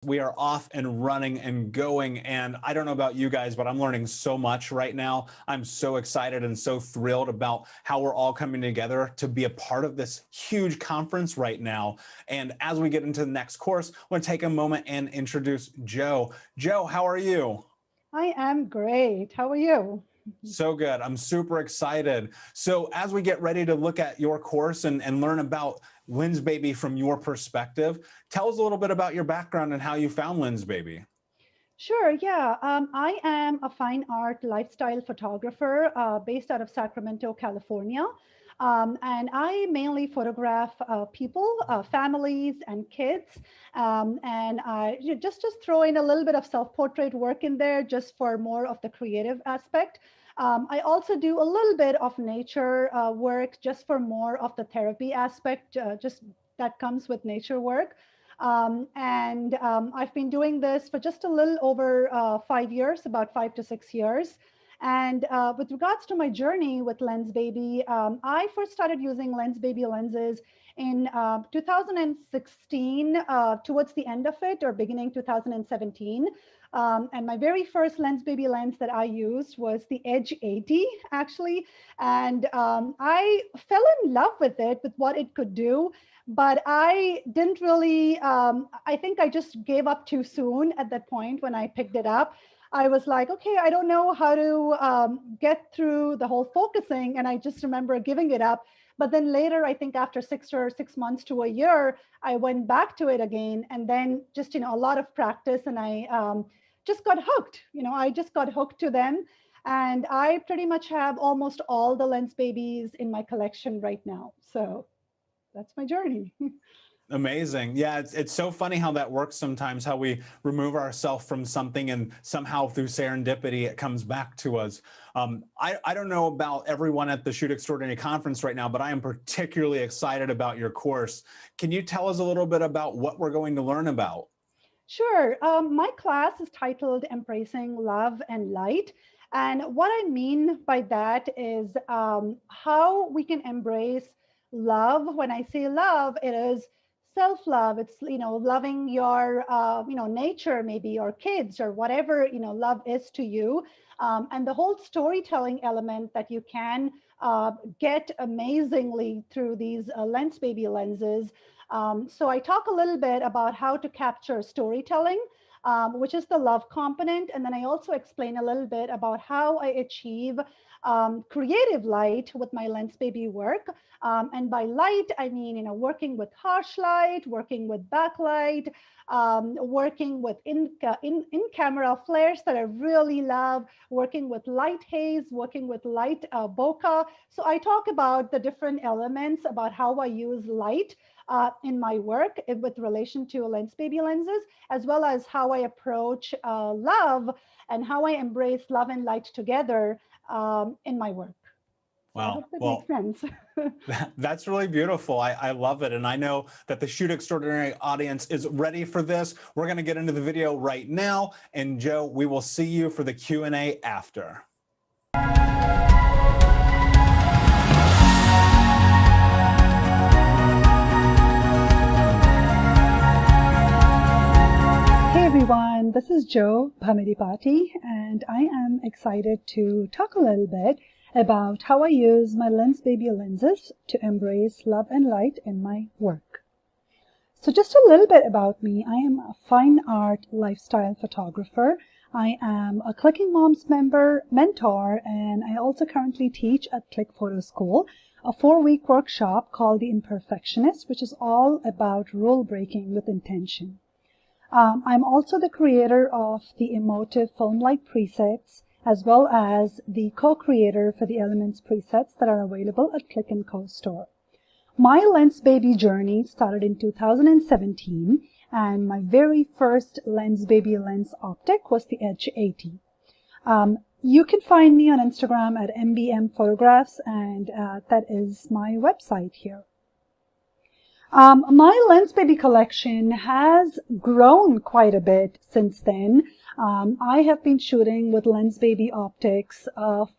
We are off and running and going, and I don't know about you guys, but I'm learning so much right now. I'm so excited and so thrilled about how we're all coming together to be a part of this huge conference right now. And as we get into the next course, I want to take a moment and introduce Joe. Joe, how are you? I am great. How are you? So good. I'm super excited. So as we get ready to look at your course and learn about Lensbaby from your perspective, tell us a little bit about your background and how you found Lensbaby. Sure, yeah. I am a fine art lifestyle photographer based out of Sacramento, California. And I mainly photograph people, families, and kids. And I just throw in a little bit of self-portrait work in there just for more of the creative aspect. I also do a little bit of nature work just for more of the therapy aspect, just that comes with nature work. And I've been doing this for just a little over 5 years, about 5 to 6 years. And with regards to my journey with Lensbaby, I first started using Lensbaby lenses in 2016, towards the end of it, or beginning 2017. And my very first Lensbaby lens that I used was the Edge 80, actually. And I fell in love with it, with what it could do. But I didn't really, I think I just gave up too soon at that point when I picked it up. I was like, okay, I don't know how to get through the whole focusing. And I just remember giving it up. But then later, I think after 6 months to a year, I went back to it again. And then just, a lot of practice. And I just got hooked. I just got hooked to them. And I pretty much have almost all the Lensbabies in my collection right now. So that's my journey. Amazing. Yeah, it's so funny how that works sometimes, how we remove ourselves from something and somehow through serendipity, it comes back to us. I don't know about everyone at the Shoot Extraordinary conference right now, but I am particularly excited about your course. Can you tell us a little bit about what we're going to learn about? Sure. My class is titled Embracing Love and Light. And what I mean by that is how we can embrace love. When I say love, it is self-love. It's, loving your, nature, maybe your kids or whatever, love is to you. And the whole storytelling element that you can get amazingly through these Lensbaby lenses. So I talk a little bit about how to capture storytelling, which is the love component. And then I also explain a little bit about how I achieve creative light with my Lensbaby work. And by light, I mean, working with harsh light, working with backlight, working with in-camera flares that I really love, working with light haze, working with light bokeh. So I talk about the different elements about how I use light in my work with relation to Lensbaby lenses, as well as how I approach love and how I embrace love and light together in my work. So I Wow. hope that Well, makes sense. that's really beautiful. I love it. And I know that the Shoot Extraordinary audience is ready for this. We're going to get into the video right now. And Joe, we will see you for the Q&A after. Hey everyone, this is Jyotsna Bhamidipati, and I am excited to talk a little bit about how I use my Lensbaby lenses to embrace love and light in my work. So just a little bit about me. I am a fine art lifestyle photographer. I am a Clicking Moms mentor, and I also currently teach at Click Photo School, a 4-week workshop called The Imperfectionist, which is all about rule breaking with intention. I'm also the creator of the emotive film light presets, as well as the co-creator for the Elements presets that are available at Click & Co store. My Lensbaby journey started in 2017, and my very first Lensbaby lens optic was the Edge 80. You can find me on Instagram at MBM Photographs, and that is my website here. My Lensbaby collection has grown quite a bit since then. I have been shooting with Lensbaby optics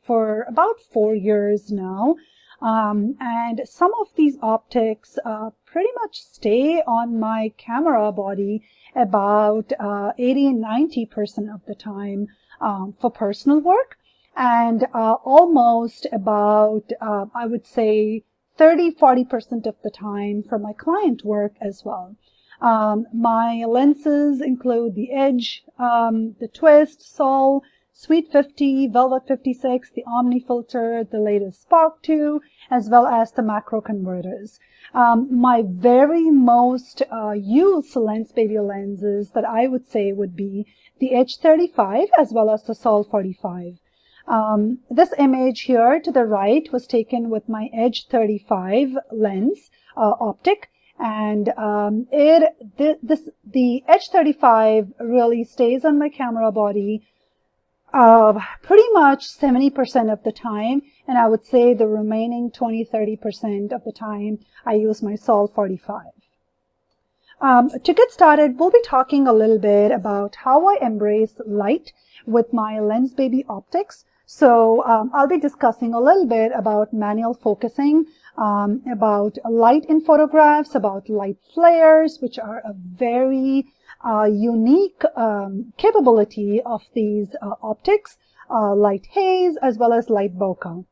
for about 4 years now. And some of these optics pretty much stay on my camera body about 80-90% of the time for personal work, and almost about, I would say, 30-40% of the time for my client work as well. My lenses include the Edge, the Twist, Sol, Sweet 50, Velvet 56, the Omni filter, the latest Spark 2, as well as the macro converters. My very most used Lensbaby lenses that I would say would be the Edge 35 as well as the Sol 45. This image here to the right was taken with my Edge 35 lens optic. And the Edge 35 really stays on my camera body pretty much 70% of the time, and I would say the remaining 20-30% of the time I use my Sol 45. To get started, we'll be talking a little bit about how I embrace light with my Lensbaby optics. So I'll be discussing a little bit about manual focusing, about light in photographs, about light flares, which are a very unique capability of these optics, light haze, as well as light bokeh.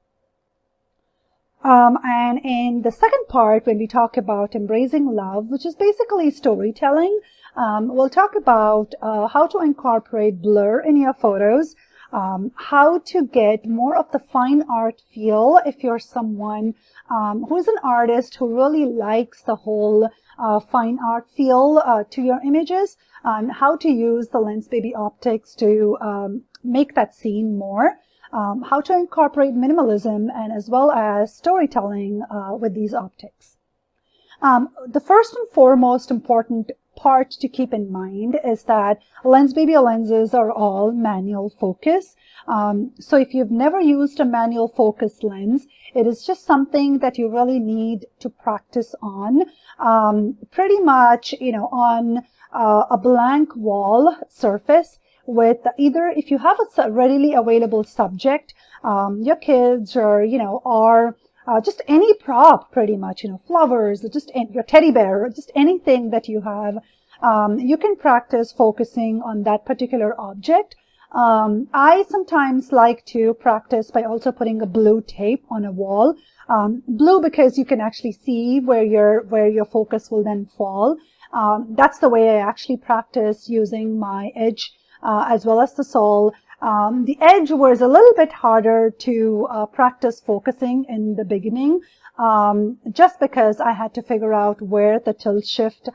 And in the second part, when we talk about embracing love, which is basically storytelling, we'll talk about how to incorporate blur in your photos, how to get more of the fine art feel if you're someone who is an artist who really likes the whole fine art feel to your images, and how to use the Lensbaby optics to make that scene more, how to incorporate minimalism, and as well as storytelling with these optics. The first and foremost important part to keep in mind is that Lensbaby lenses are all manual focus. So if you've never used a manual focus lens, it is just something that you really need to practice on, pretty much, on a blank wall surface with either, if you have a readily available subject, your kids or, or just any prop, pretty much, flowers, just your teddy bear, or just anything that you have, you can practice focusing on that particular object. I sometimes like to practice by also putting a blue tape on a wall. Blue because you can actually see where your focus will then fall. That's the way I actually practice using my Edge as well as the Sol. The Edge was a little bit harder to practice focusing in the beginning, just because I had to figure out where the tilt shift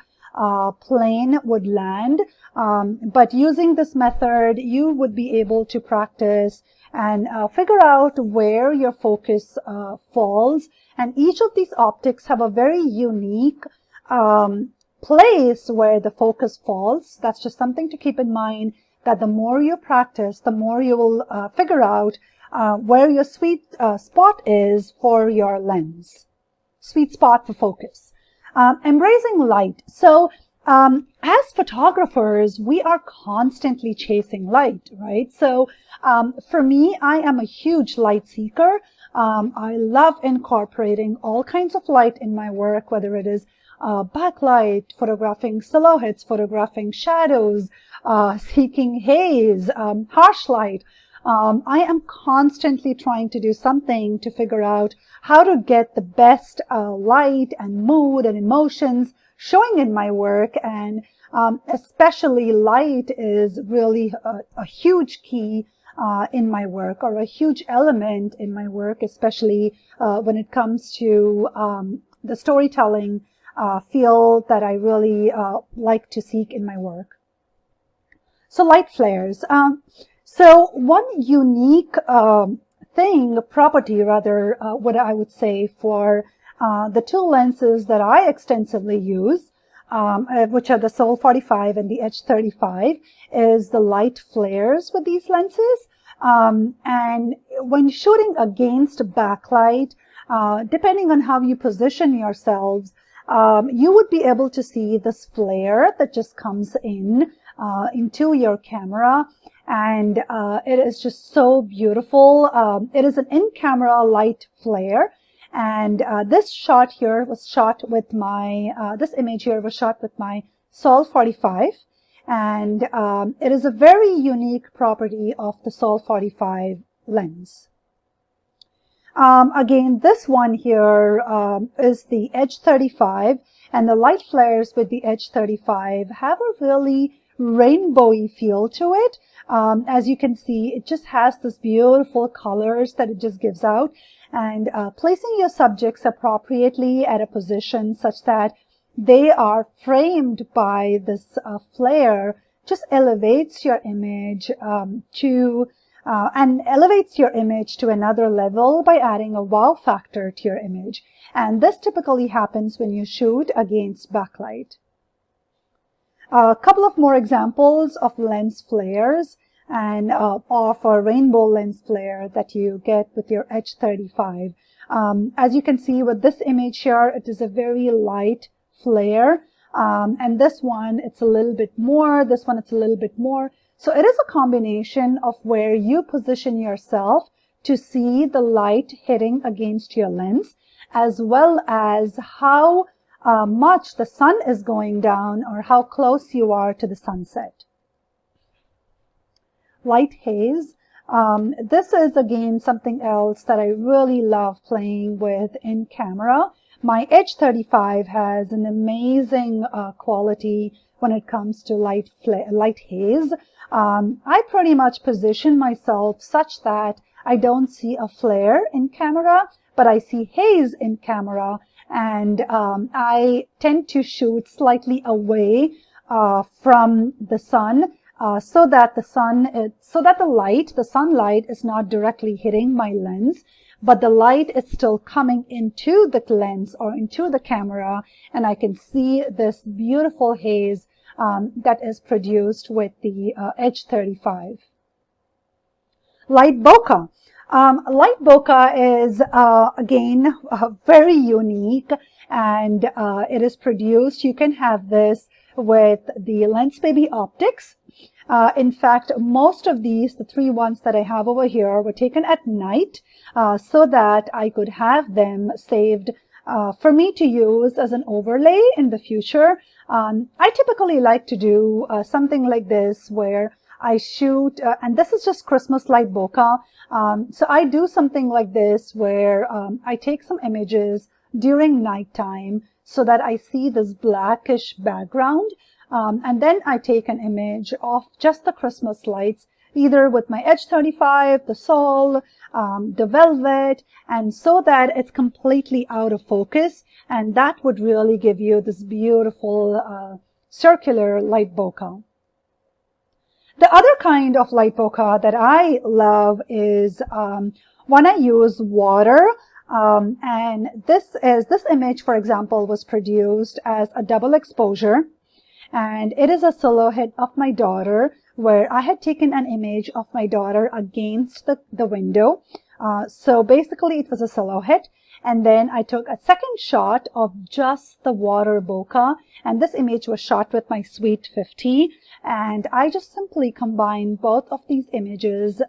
plane would land. But using this method, you would be able to practice and figure out where your focus falls. And each of these optics have a very unique place where the focus falls. That's just something to keep in mind, that the more you practice, the more you will figure out where your sweet spot is for your lens. Sweet spot for focus. Embracing light. So as photographers, we are constantly chasing light, right? So for me, I am a huge light seeker. I love incorporating all kinds of light in my work, whether it is backlight, photographing silhouettes, photographing shadows, seeking haze, harsh light. I am constantly trying to do something to figure out how to get the best light and mood and emotions showing in my work. And especially light is really a huge key in my work, or a huge element in my work, especially when it comes to the storytelling feel that I really like to seek in my work. So light flares. So one unique property rather, what I would say for the two lenses that I extensively use, which are the Sol 45 and the Edge 35, is the light flares with these lenses. And when shooting against backlight, depending on how you position yourselves, you would be able to see this flare that just comes into your camera. And it is just so beautiful. It is an in-camera light flare. And this shot here was shot with my, this image here was shot with my Sol 45. And it is a very unique property of the Sol 45 lens. Again, this one here is the Edge 35, and the light flares with the Edge 35 have a really rainbowy feel to it. As you can see, it just has this beautiful colors that it just gives out. And placing your subjects appropriately at a position such that they are framed by this flare just elevates your image and elevates your image to another level by adding a wow factor to your image. And this typically happens when you shoot against backlight. A couple of more examples of lens flares and of a rainbow lens flare that you get with your Edge 35. As you can see with this image here, it is a very light flare. And this one, it's a little bit more. This one, it's a little bit more. So it is a combination of where you position yourself to see the light hitting against your lens, as well as how much the sun is going down or how close you are to the sunset. Light haze. This is again something else that I really love playing with in camera. My Edge 35 has an amazing quality when it comes to light haze. I pretty much position myself such that I don't see a flare in camera, but I see haze in camera, and I tend to shoot slightly away from the sun so that the sunlight is not directly hitting my lens, but the light is still coming into the lens or into the camera, and I can see this beautiful haze that is produced with the Edge 35. Light bokeh. Light bokeh is again very unique, and it is produced. You can have this with the Lensbaby optics. In fact, most of these, the three ones that I have over here, were taken at night so that I could have them saved for me to use as an overlay in the future. I typically like to do something like this where I shoot, and this is just Christmas light bokeh. So I do something like this where I take some images during nighttime so that I see this blackish background. And then I take an image of just the Christmas lights, either with my Edge 35, the Sol, the Velvet, and so that it's completely out of focus. And that would really give you this beautiful circular light bokeh. The other kind of light bokeh that I love is when I use water. And this image, for example, was produced as a double exposure. And it is a silhouette of my daughter where I had taken an image of my daughter against the window. So basically it was a silhouette. And then I took a second shot of just the water bokeh. And this image was shot with my Sweet 50. And I just simply combined both of these images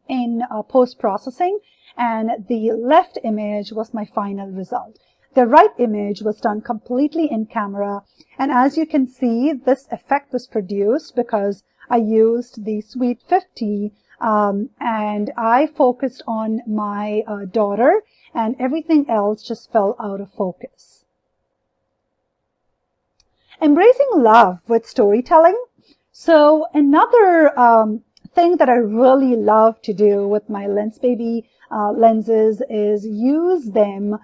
in post-processing. And the left image was my final result. The right image was done completely in camera, and as you can see, this effect was produced because I used the Sweet 50 and I focused on my daughter, and everything else just fell out of focus. Embracing love with storytelling. So another thing that I really love to do with my Lensbaby lenses is use them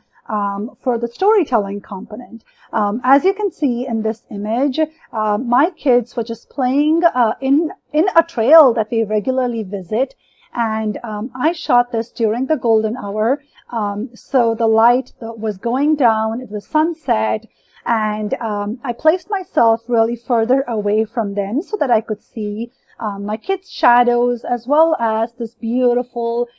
for the storytelling component. As you can see in this image, my kids were just playing in a trail that we regularly visit, and I shot this during the golden hour. So the light was going down, it was sunset, and I placed myself really further away from them so that I could see my kids' shadows as well as this beautiful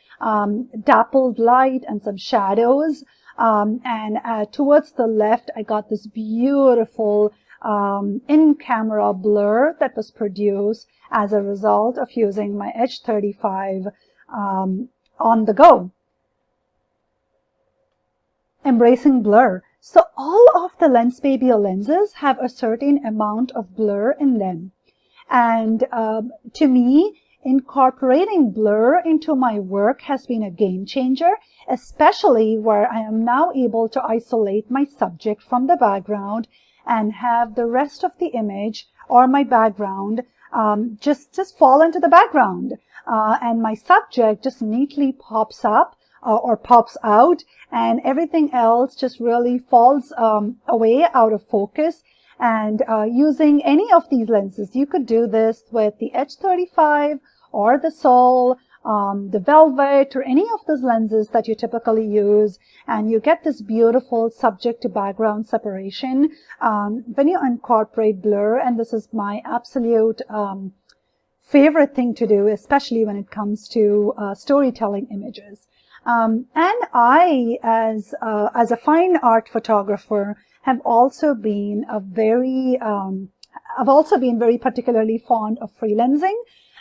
dappled light and some shadows. And towards the left, I got this beautiful in-camera blur that was produced as a result of using my Edge 35 on the go. embracing blur. So all of the Lensbaby lenses have a certain amount of blur in them. And to me, incorporating blur into my work has been a game changer, especially where I am now able to isolate my subject from the background and have the rest of the image or my background just fall into the background. And my subject just neatly pops up or pops out, and everything else just really falls away out of focus. And using any of these lenses, you could do this with the H35 or the Sol, the Velvet, or any of those lenses that you typically use, and you get this beautiful subject to background separation when you incorporate blur. And this is my absolute favorite thing to do, especially when it comes to storytelling images. And I, as a fine art photographer, have also been very particularly fond of freelancing.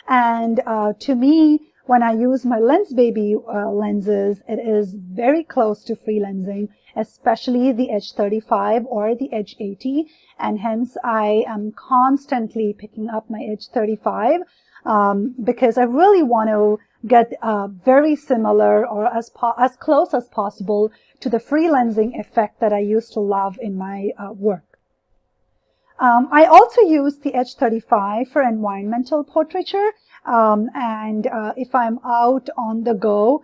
And to me, when I use my Lensbaby lenses, it is very close to freelancing, especially the H35 or the H80. And hence, I am constantly picking up my H35 because I really want to get very similar or as close as possible to the freelancing effect that I used to love in my work. I also use the H35 for environmental portraiture, and if I'm out on the go,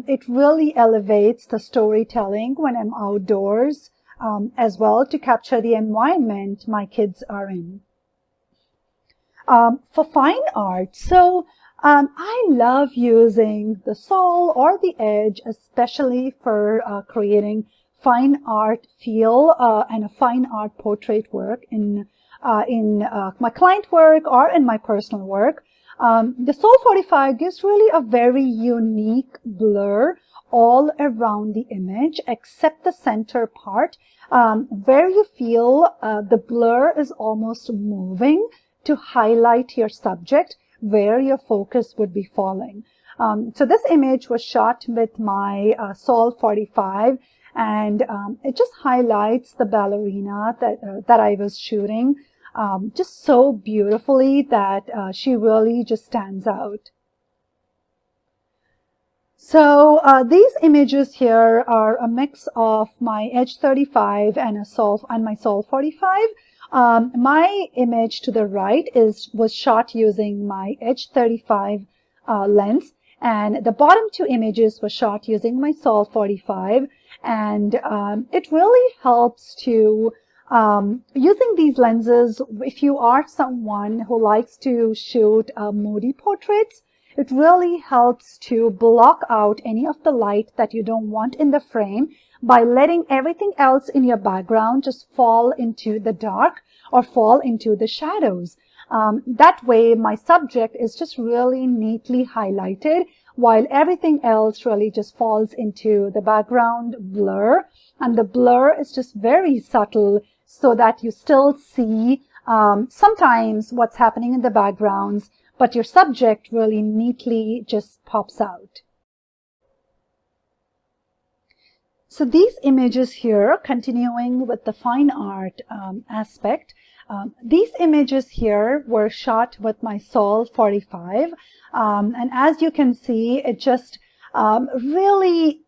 it really elevates the storytelling when I'm outdoors as well, to capture the environment my kids are in. For fine art, so I love using the Sol or the Edge, especially for creating fine art feel and a fine art portrait work in my client work or in my personal work. The Sol 45 gives really a very unique blur all around the image, except the center part, where you feel the blur is almost moving to highlight your subject, where your focus would be falling. So this image was shot with my Sol 45, and it just highlights the ballerina that I was shooting just so beautifully that she really just stands out. So these images here are a mix of my H35 and my Sol 45. My image to the right was shot using my H35 lens, and the bottom two images were shot using my Sol 45. And it really helps to using these lenses, if you are someone who likes to shoot moody portraits, it really helps to block out any of the light that you don't want in the frame by letting everything else in your background just fall into the dark or fall into the shadows. That way, my subject is just really neatly highlighted, while everything else really just falls into the background blur. And the blur is just very subtle, so that you still see sometimes what's happening in the backgrounds, but your subject really neatly just pops out. So these images here, continuing with the fine art aspect, these images here were shot with my Sol 45, and as you can see, it just really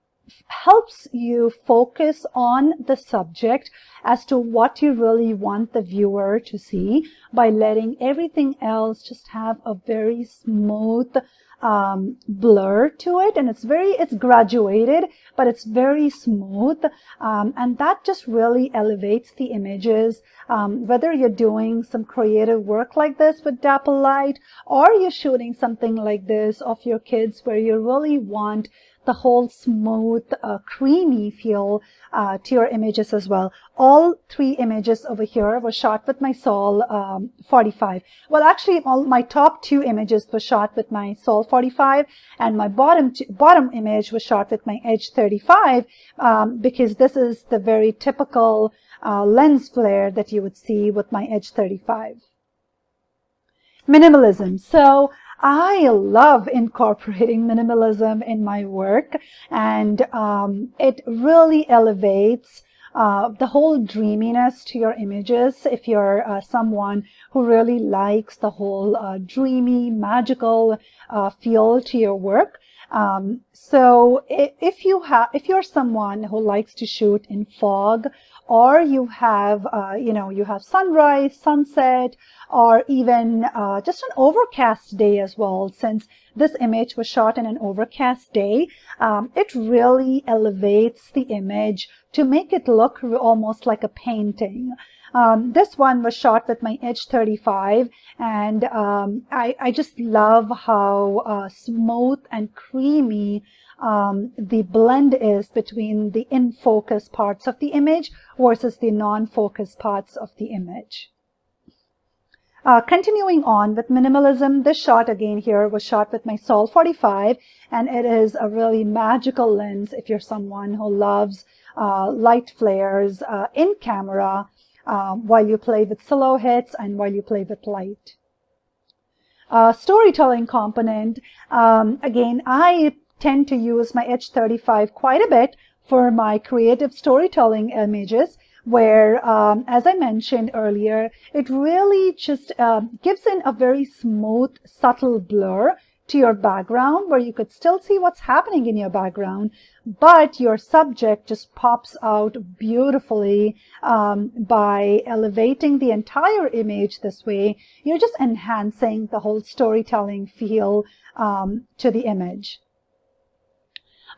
helps you focus on the subject as to what you really want the viewer to see, by letting everything else just have a very smooth blur to it. And it's graduated, but it's very smooth, and that just really elevates the images, whether you're doing some creative work like this with dapple light, or you're shooting something like this of your kids where you really want the whole smooth, creamy feel to your images as well. All three images over here were shot with my Sol 45. Well, actually, my top two images were shot with my Sol 45, and my bottom image was shot with my Edge 35, because this is the very typical lens flare that you would see with my Edge 35. Minimalism. So I love incorporating minimalism in my work, and it really elevates the whole dreaminess to your images. If you're someone who really likes the whole dreamy, magical feel to your work. So if you're someone who likes to shoot in fog, or you have you have sunrise, sunset, or even just an overcast day as well, since this image was shot in an overcast day, it really elevates the image to make it look almost like a painting. This one was shot with my H35, and I just love how smooth and creamy the blend is between the in-focus parts of the image versus the non-focus parts of the image. Continuing on with minimalism, this shot again here was shot with my Sol 45, and it is a really magical lens if you're someone who loves light flares in camera while you play with silhouettes and while you play with light. Storytelling component, again, I tend to use my H35 quite a bit for my creative storytelling images, where, as I mentioned earlier, it really just gives in a very smooth, subtle blur to your background, where you could still see what's happening in your background, but your subject just pops out beautifully by elevating the entire image this way. You're just enhancing the whole storytelling feel to the image.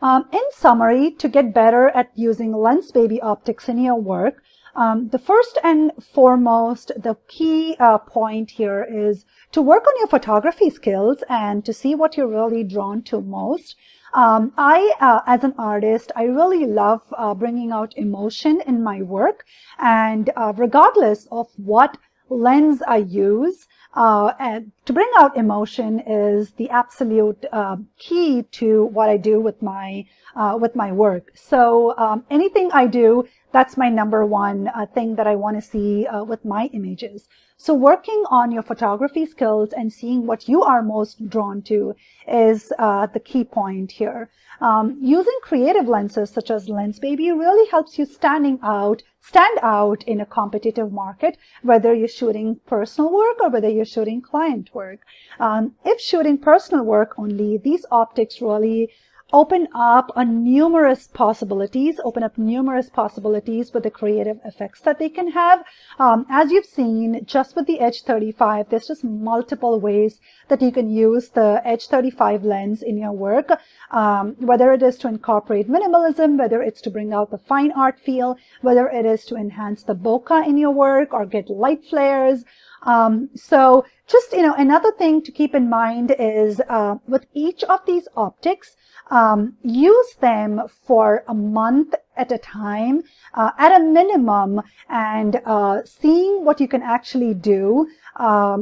In summary, to get better at using Lensbaby optics in your work, the first and foremost, the key point here is to work on your photography skills and to see what you're really drawn to most. As an artist, I really love bringing out emotion in my work, and regardless of what lens I use, and to bring out emotion is the absolute key to what I do with my work. So anything I do, that's my number one thing that I want to see with my images. So working on your photography skills and seeing what you are most drawn to is the key point here. Using creative lenses such as Lensbaby really helps you stand out in a competitive market, whether you're shooting personal work or whether you're shooting client work. If shooting personal work only, these optics really open up numerous possibilities with the creative effects that they can have. As you've seen, just with the H35, there's just multiple ways that you can use the H35 lens in your work, whether it is to incorporate minimalism, whether it's to bring out the fine art feel, whether it is to enhance the bokeh in your work or get light flares. So just, another thing to keep in mind is with each of these optics, use them for a month at a time, at a minimum, and seeing what you can actually do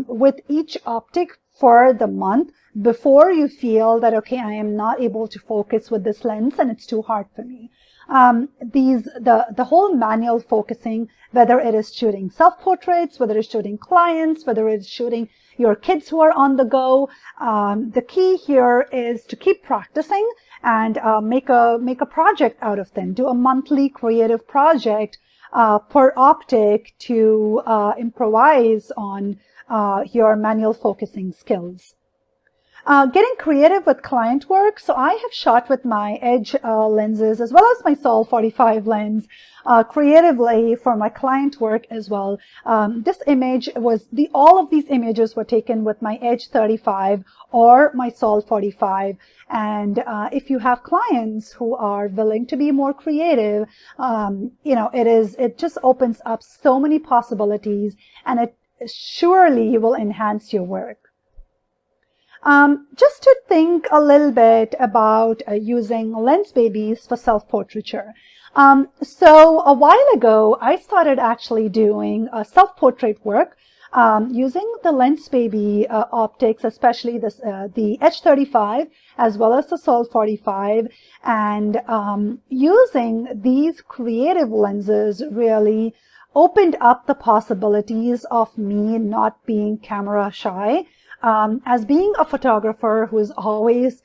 with each optic for the month before you feel that, okay, I am not able to focus with this lens and it's too hard for me. The whole manual focusing, whether it is shooting self-portraits, whether it's shooting clients, whether it's shooting your kids who are on the go, the key here is to keep practicing and make a project out of them. Do a monthly creative project per optic to improvise on your manual focusing skills. Getting creative with client work. So I have shot with my Edge lenses as well as my Sol 45 lens creatively for my client work as well. This image all of these images were taken with my Edge 35 or my Sol 45. And if you have clients who are willing to be more creative, it just opens up so many possibilities, and it surely will enhance your work. Just to think a little bit about using Lensbabies for self-portraiture. So a while ago, I started actually doing self-portrait work using the Lensbaby optics, especially the H35 as well as the Sol 45, and using these creative lenses really opened up the possibilities of me not being camera shy. As being a photographer who is always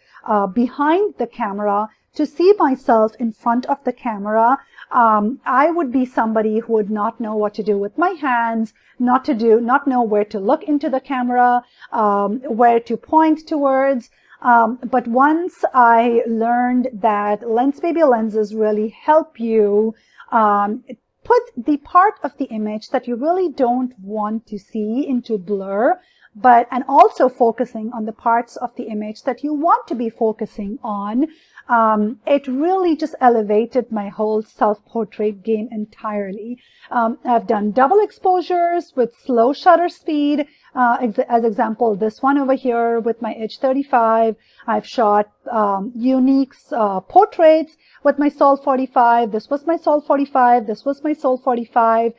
behind the camera, to see myself in front of the camera, I would be somebody who would not know what to do with my hands, not know where to look into the camera, where to point towards. But once I learned that Lensbaby lenses really help you put the part of the image that you really don't want to see into blur, and also focusing on the parts of the image that you want to be focusing on, it really just elevated my whole self-portrait game entirely. I've done double exposures with slow shutter speed. As example, this one over here with my H35. I've shot unique portraits with my Sol 45. This was my Sol 45. This was my Sol 45.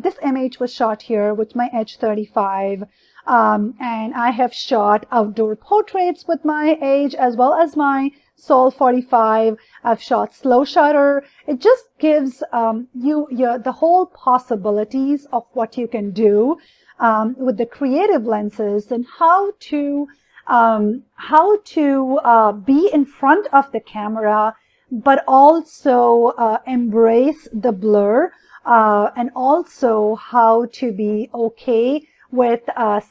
This image was shot here with my H35. And I have shot outdoor portraits with my H as well as my Sol 45. I've shot slow shutter. It just gives you the whole possibilities of what you can do with the creative lenses, and how to be in front of the camera, but also embrace the blur, and also how to be okay with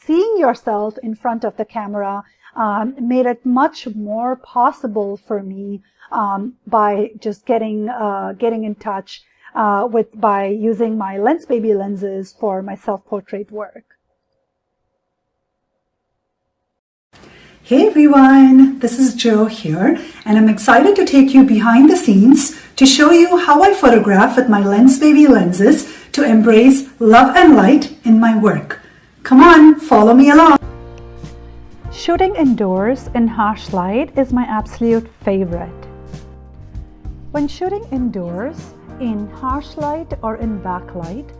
seeing yourself in front of the camera. Made it much more possible for me by just getting in touch by using my Lensbaby lenses for my self-portrait work. Hey everyone, this is Jo here, and I'm excited to take you behind the scenes to show you how I photograph with my Lensbaby lenses to embrace love and light in my work. Come on, follow me along. Shooting indoors in harsh light is my absolute favorite. When shooting indoors in harsh light or in backlight,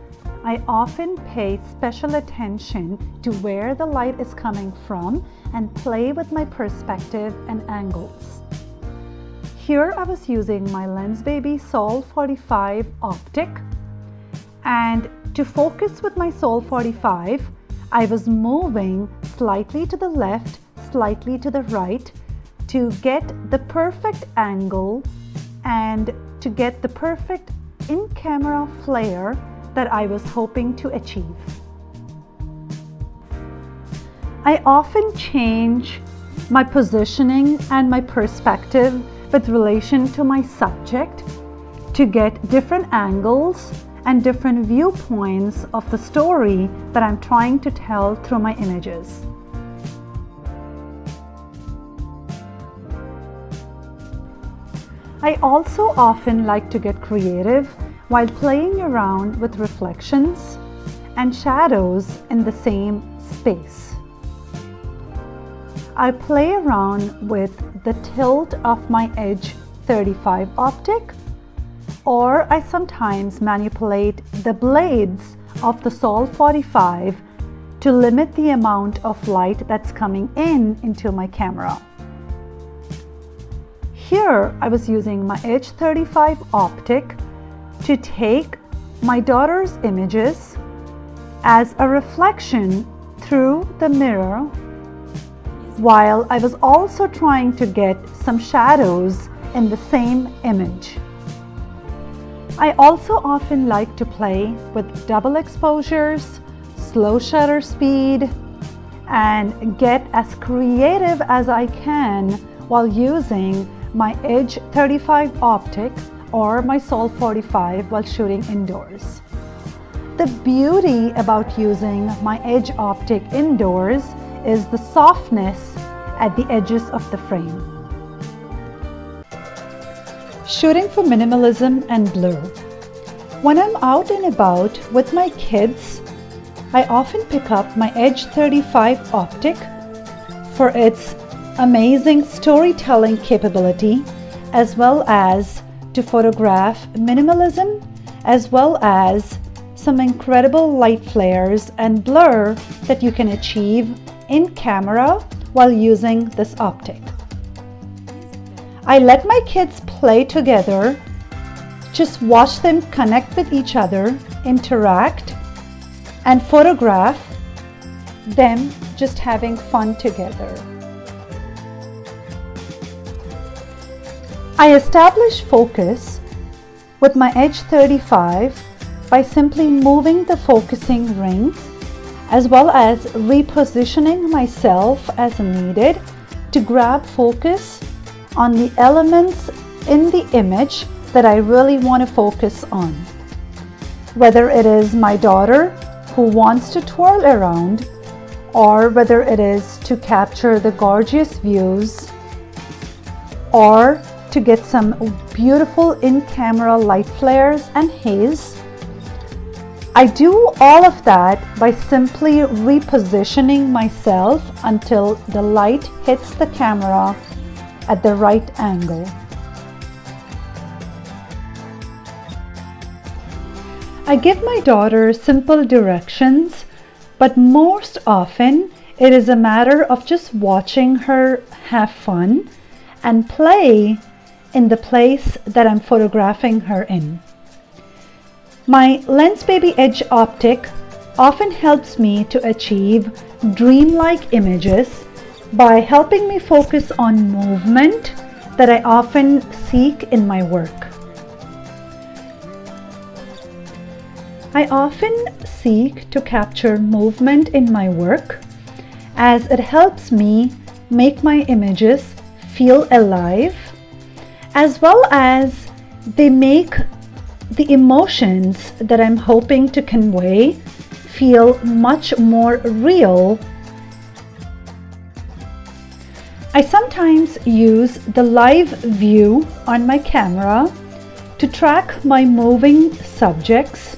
I often pay special attention to where the light is coming from and play with my perspective and angles. Here I was using my Lensbaby Sol 45 optic, and to focus with my Sol 45, I was moving slightly to the left, slightly to the right to get the perfect angle and to get the perfect in-camera flare that I was hoping to achieve. I often change my positioning and my perspective with relation to my subject to get different angles and different viewpoints of the story that I'm trying to tell through my images. I also often like to get creative while playing around with reflections and shadows in the same space. I play around with the tilt of my Edge 35 optic, or I sometimes manipulate the blades of the Sol 45 to limit the amount of light that's coming into my camera. Here I was using my H35 optic to take my daughter's images as a reflection through the mirror, while I was also trying to get some shadows in the same image. I also often like to play with double exposures, slow shutter speed, and get as creative as I can while using my Edge 35 optic or my Sol 45 while shooting indoors. The beauty about using my Edge optic indoors is the softness at the edges of the frame. Shooting for minimalism and blur. When I'm out and about with my kids, I often pick up my Edge 35 optic for its amazing storytelling capability, as well as to photograph minimalism, as well as some incredible light flares and blur that you can achieve in camera while using this optic. I let my kids play together, just watch them connect with each other, interact, and photograph them just having fun together. I establish focus with my edge 35 by simply moving the focusing ring, as well as repositioning myself as needed to grab focus on the elements in the image that I really want to focus on. Whether it is my daughter who wants to twirl around, or whether it is to capture the gorgeous views, or to get some beautiful in-camera light flares and haze. I do all of that by simply repositioning myself until the light hits the camera at the right angle. I give my daughter simple directions, but most often it is a matter of just watching her have fun and play in the place that I'm photographing her in. My Lensbaby Edge optic often helps me to achieve dreamlike images by helping me focus on movement that I often seek in my work. I often seek to capture movement in my work as it helps me make my images feel alive, as well as they make the emotions that I'm hoping to convey feel much more real. I sometimes use the live view on my camera to track my moving subjects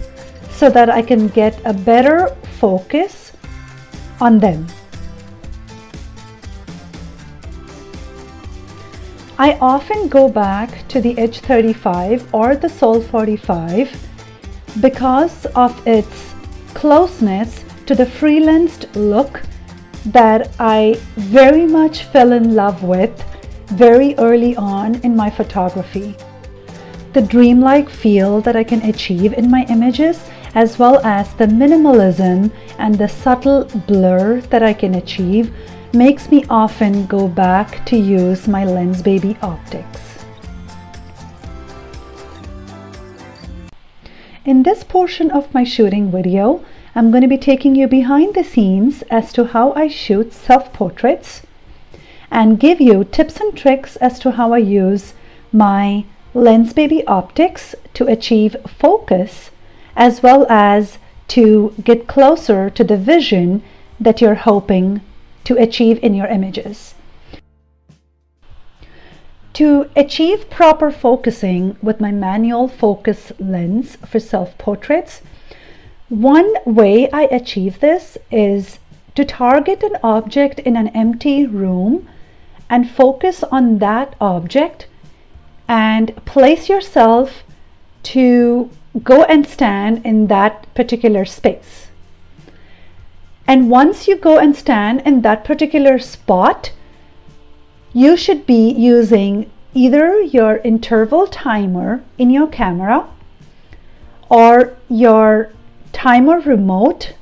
so that I can get a better focus on them. I often go back to the Edge 35 or the Sol 45 because of its closeness to the free-lensed look that I very much fell in love with very early on in my photography. The dreamlike feel that I can achieve in my images, as well as the minimalism and the subtle blur that I can achieve, makes me often go back to use my Lensbaby optics. In this portion of my shooting video, I'm going to be taking you behind the scenes as to how I shoot self-portraits and give you tips and tricks as to how I use my Lensbaby optics to achieve focus, as well as to get closer to the vision that you're hoping to achieve in your images. To achieve proper focusing with my manual focus lens for self-portraits, one way I achieve this is to target an object in an empty room and focus on that object and place yourself to go and stand in that particular space. And once you go and stand in that particular spot, you should be using either your interval timer in your camera or your timer remote,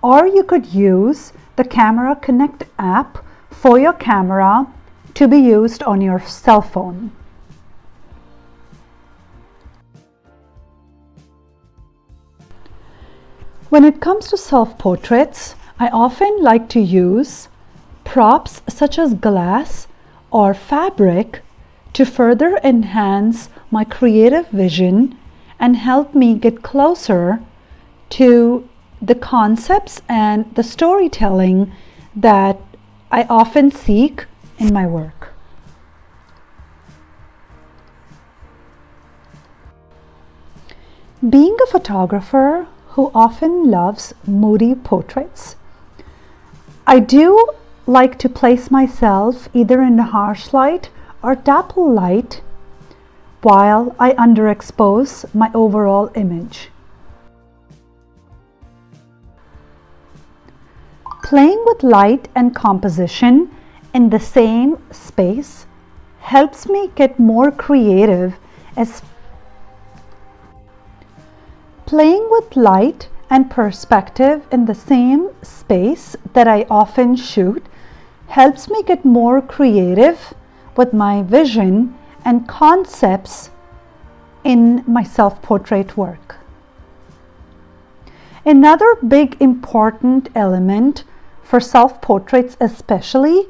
or you could use the Camera Connect app for your camera to be used on your cell phone. When it comes to self-portraits, I often like to use props such as glass or fabric to further enhance my creative vision and help me get closer to the concepts and the storytelling that I often seek in my work. Being a photographer who often loves moody portraits, I do like to place myself either in the harsh light or dapple light while I underexpose my overall image. Playing with light and composition in the same space helps me get more creative as playing with light and perspective in the same space that I often shoot helps me get more creative with my vision and concepts in my self-portrait work. Another big important element for self-portraits especially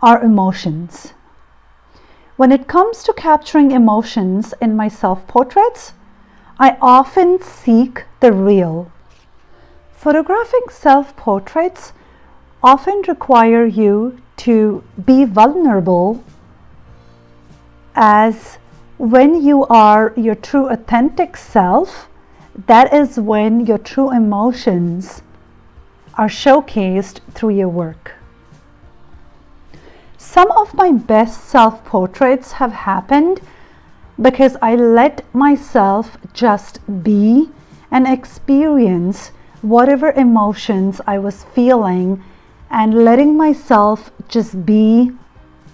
are emotions. When it comes to capturing emotions in my self-portraits, I often seek the real. Photographing self-portraits often require you to be vulnerable, as when you are your true authentic self, that is when your true emotions are showcased through your work. Some of my best self-portraits have happened because I let myself just be and experience whatever emotions I was feeling, and letting myself just be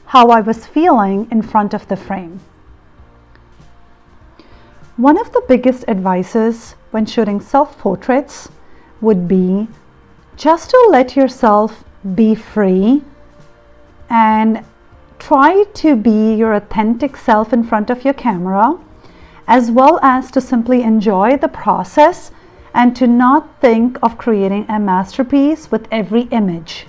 how I was feeling in front of the frame. One of the biggest advices when shooting self-portraits would be just to let yourself be free and try to be your authentic self in front of your camera, as well as to simply enjoy the process and to not think of creating a masterpiece with every image.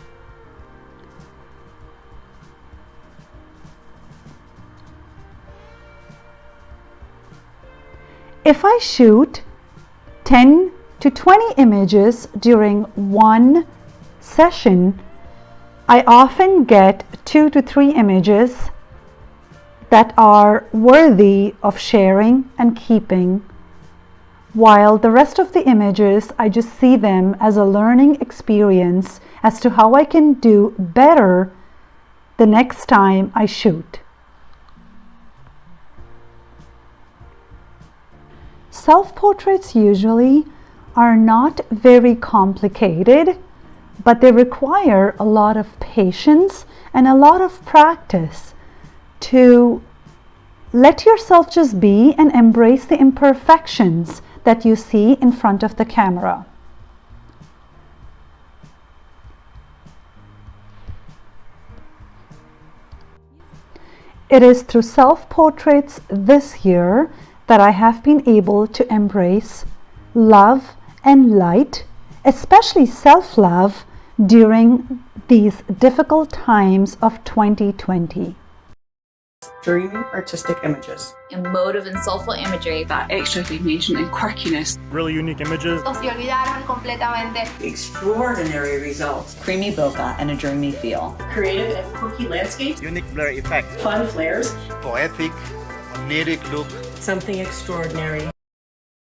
If I shoot 10 to 20 images during one session, I often get 2 to 3 images that are worthy of sharing and keeping, while the rest of the images, I just see them as a learning experience as to how I can do better the next time I shoot. Self-portraits usually are not very complicated, but they require a lot of patience and a lot of practice to let yourself just be and embrace the imperfections that you see in front of the camera. It is through self-portraits this year that I have been able to embrace love and light, especially self-love, during these difficult times of 2020. Dreamy artistic images. Emotive and soulful imagery. That extra recognition and quirkiness. Really unique images. Se olvidaron completamente. Extraordinary results. Creamy bokeh and a dreamy feel. Creative and quirky landscapes. Unique blur effect. Fun flares. Poetic, oniric look. Something extraordinary.